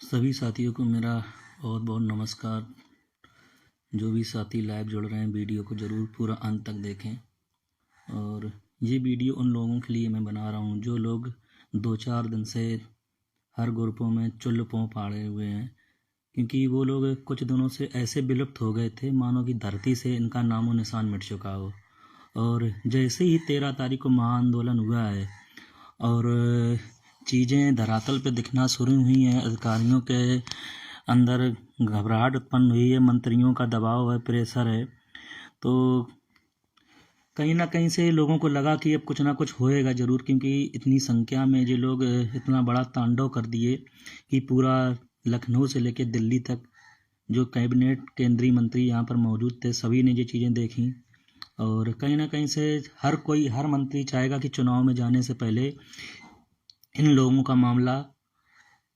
सभी साथियों को मेरा बहुत बहुत नमस्कार। जो भी साथी लाइव जुड़ रहे हैं वीडियो को ज़रूर पूरा अंत तक देखें। और ये वीडियो उन लोगों के लिए मैं बना रहा हूँ जो लोग 2-4 दिन से हर ग्रुपों में चुल्ल पों पाड़े हुए हैं, क्योंकि वो लोग कुछ दिनों से ऐसे विलुप्त हो गए थे मानो कि धरती से इनका नामो निशान मिट चुका हो। और जैसे ही 13 तारीख को महाआंदोलन हुआ है और चीज़ें धरातल पे दिखना शुरू हुई हैं, अधिकारियों के अंदर घबराहट उत्पन्न हुई है, मंत्रियों का दबाव है, प्रेशर है, तो कहीं ना कहीं से लोगों को लगा कि अब कुछ ना कुछ होएगा ज़रूर, क्योंकि इतनी संख्या में ये लोग इतना बड़ा तांडव कर दिए कि पूरा लखनऊ से लेकर दिल्ली तक जो कैबिनेट केंद्रीय मंत्री यहाँ पर मौजूद थे सभी ने ये चीज़ें देखी। और कहीं ना कहीं से हर मंत्री चाहेगा कि चुनाव में जाने से पहले इन लोगों का मामला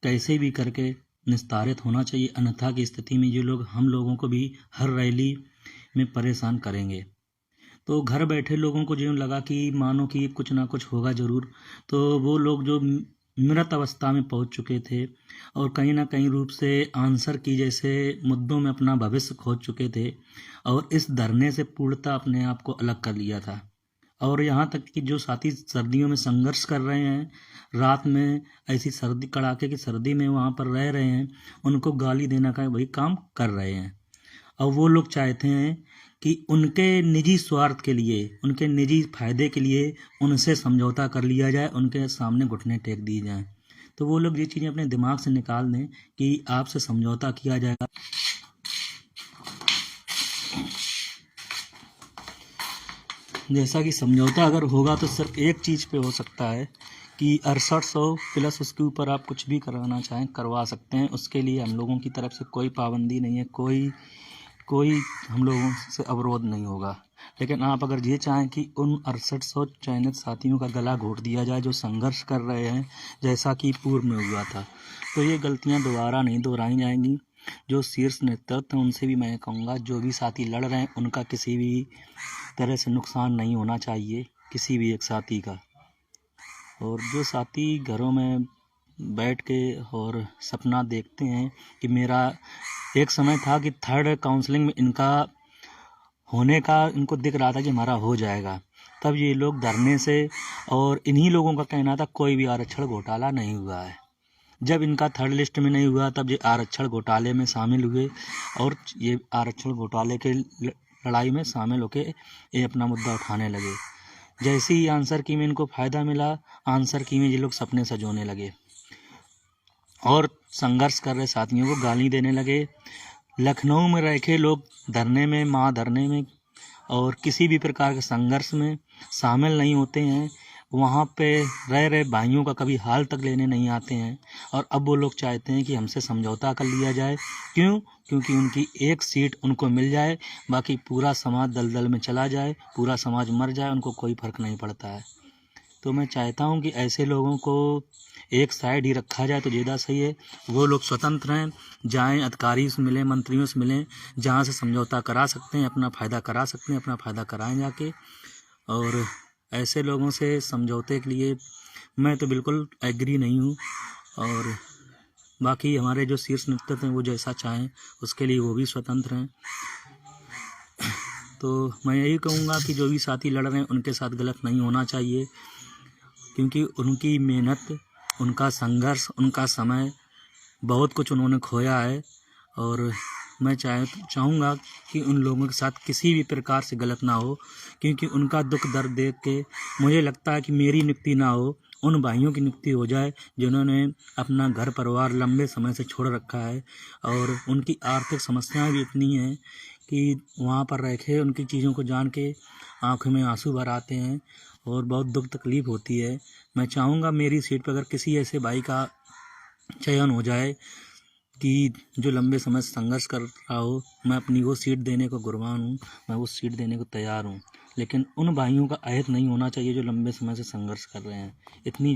कैसे भी करके निस्तारित होना चाहिए, अन्यथा की स्थिति में ये लोग हम लोगों को भी हर रैली में परेशान करेंगे। तो घर बैठे लोगों को जो लगा कि मानो कि कुछ ना कुछ होगा ज़रूर, तो वो लोग जो मृत अवस्था में पहुंच चुके थे और कहीं ना कहीं रूप से आंसर की जैसे मुद्दों में अपना भविष्य खोज चुके थे और इस धरने से पूर्णतः अपने आप को अलग कर लिया था। और यहाँ तक कि जो साथी सर्दियों में संघर्ष कर रहे हैं, रात में ऐसी सर्दी कड़ाके की सर्दी में वहाँ पर रह रहे हैं, उनको गाली देना का वही काम कर रहे हैं। और वो लोग चाहते हैं कि उनके निजी स्वार्थ के लिए, उनके निजी फायदे के लिए उनसे समझौता कर लिया जाए, उनके सामने घुटने टेक दिए जाएं। तो वो लोग ये चीज़ें अपने दिमाग से निकाल दें कि आपसे समझौता किया जाएगा। जैसा कि समझौता अगर होगा तो सिर्फ एक चीज़ पे हो सकता है कि 6800 प्लस उसके ऊपर आप कुछ भी करवाना चाहें करवा सकते हैं। उसके लिए हम लोगों की तरफ से कोई पाबंदी नहीं है, कोई हम लोगों से अवरोध नहीं होगा। लेकिन आप अगर ये चाहें कि उन 6800 चयनित साथियों का गला घोट दिया जाए जो संघर्ष कर रहे हैं जैसा कि पूर्व में हुआ था, तो ये गलतियां दोबारा नहीं दोहराई जाएंगी। जो शीर्ष नेतृत्व है उनसे भी मैं कहूँगा, जो भी साथी लड़ रहे हैं उनका किसी भी तरह से नुकसान नहीं होना चाहिए, किसी भी एक साथी का। और जो साथी घरों में बैठ के और सपना देखते हैं कि मेरा एक समय था कि थर्ड काउंसलिंग में इनका होने का इनको दिख रहा था कि हमारा हो जाएगा, तब ये लोग धरने से, और इन्हीं लोगों का कहना था कोई भी आरक्षण घोटाला नहीं हुआ है। जब इनका थर्ड लिस्ट में नहीं हुआ तब ये आरक्षण घोटाले में शामिल हुए और ये आरक्षण घोटाले के लड़ाई में शामिल होके ये अपना मुद्दा उठाने लगे। जैसे ही आंसर की में इनको फ़ायदा मिला, आंसर की में ये लोग सपने सजोने लगे और संघर्ष कर रहे साथियों को गाली देने लगे। लखनऊ में रह के लोग धरने में और किसी भी प्रकार के संघर्ष में शामिल नहीं होते हैं, वहाँ पे रह रहे भाइयों का कभी हाल तक लेने नहीं आते हैं। और अब वो लोग चाहते हैं कि हमसे समझौता कर लिया जाए। क्यों? क्योंकि उनकी एक सीट उनको मिल जाए, बाकी पूरा समाज दलदल में चला जाए, पूरा समाज मर जाए, उनको कोई फ़र्क नहीं पड़ता है। तो मैं चाहता हूँ कि ऐसे लोगों को एक साइड ही रखा जाए तो ज़्यादा सही है। वो लोग स्वतंत्र हैं, जाएं अधिकारी से मिलें, मंत्रियों से मिलें, जहाँ से समझौता करा सकते हैं, अपना फ़ायदा करा सकते हैं, अपना फ़ायदा कराएं जाके। और ऐसे लोगों से समझौते के लिए मैं तो बिल्कुल एग्री नहीं हूँ। और बाकी हमारे जो शीर्ष नेतृत्व हैं वो जैसा चाहें उसके लिए वो भी स्वतंत्र हैं। तो मैं यही कहूँगा कि जो भी साथी लड़ रहे हैं उनके साथ गलत नहीं होना चाहिए, क्योंकि उनकी मेहनत, उनका संघर्ष, उनका समय, बहुत कुछ उन्होंने खोया है। और मैं चाहूँगा कि उन लोगों के साथ किसी भी प्रकार से गलत ना हो, क्योंकि उनका दुख दर्द देख के मुझे लगता है कि मेरी नियुक्ति ना हो, उन भाइयों की नियुक्ति हो जाए जिन्होंने अपना घर परिवार लंबे समय से छोड़ रखा है और उनकी आर्थिक समस्याएं भी इतनी हैं कि वहाँ पर रह के उनकी चीज़ों को जान के आँखों में आंसू भर आते हैं और बहुत दुख तकलीफ़ होती है। मैं चाहूँगा मेरी सीट पर अगर किसी ऐसे भाई का चयन हो जाए कि जो लंबे समय से संघर्ष कर रहा हो, मैं अपनी वो सीट देने को गुणवान हूँ, मैं वो सीट देने को तैयार हूँ। लेकिन उन भाइयों का अहित नहीं होना चाहिए जो लंबे समय से संघर्ष कर रहे हैं। इतनी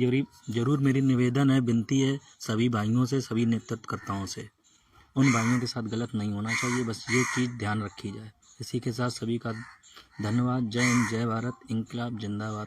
जरूर मेरी निवेदन है, विनती है सभी भाइयों से, सभी नेतृत्वकर्ताओं से, उन भाइयों के साथ गलत नहीं होना चाहिए, बस ये चीज़ ध्यान रखी जाए। इसी के साथ सभी का धन्यवाद। जय हिंद, जय भारत, इंकलाब जिंदाबाद।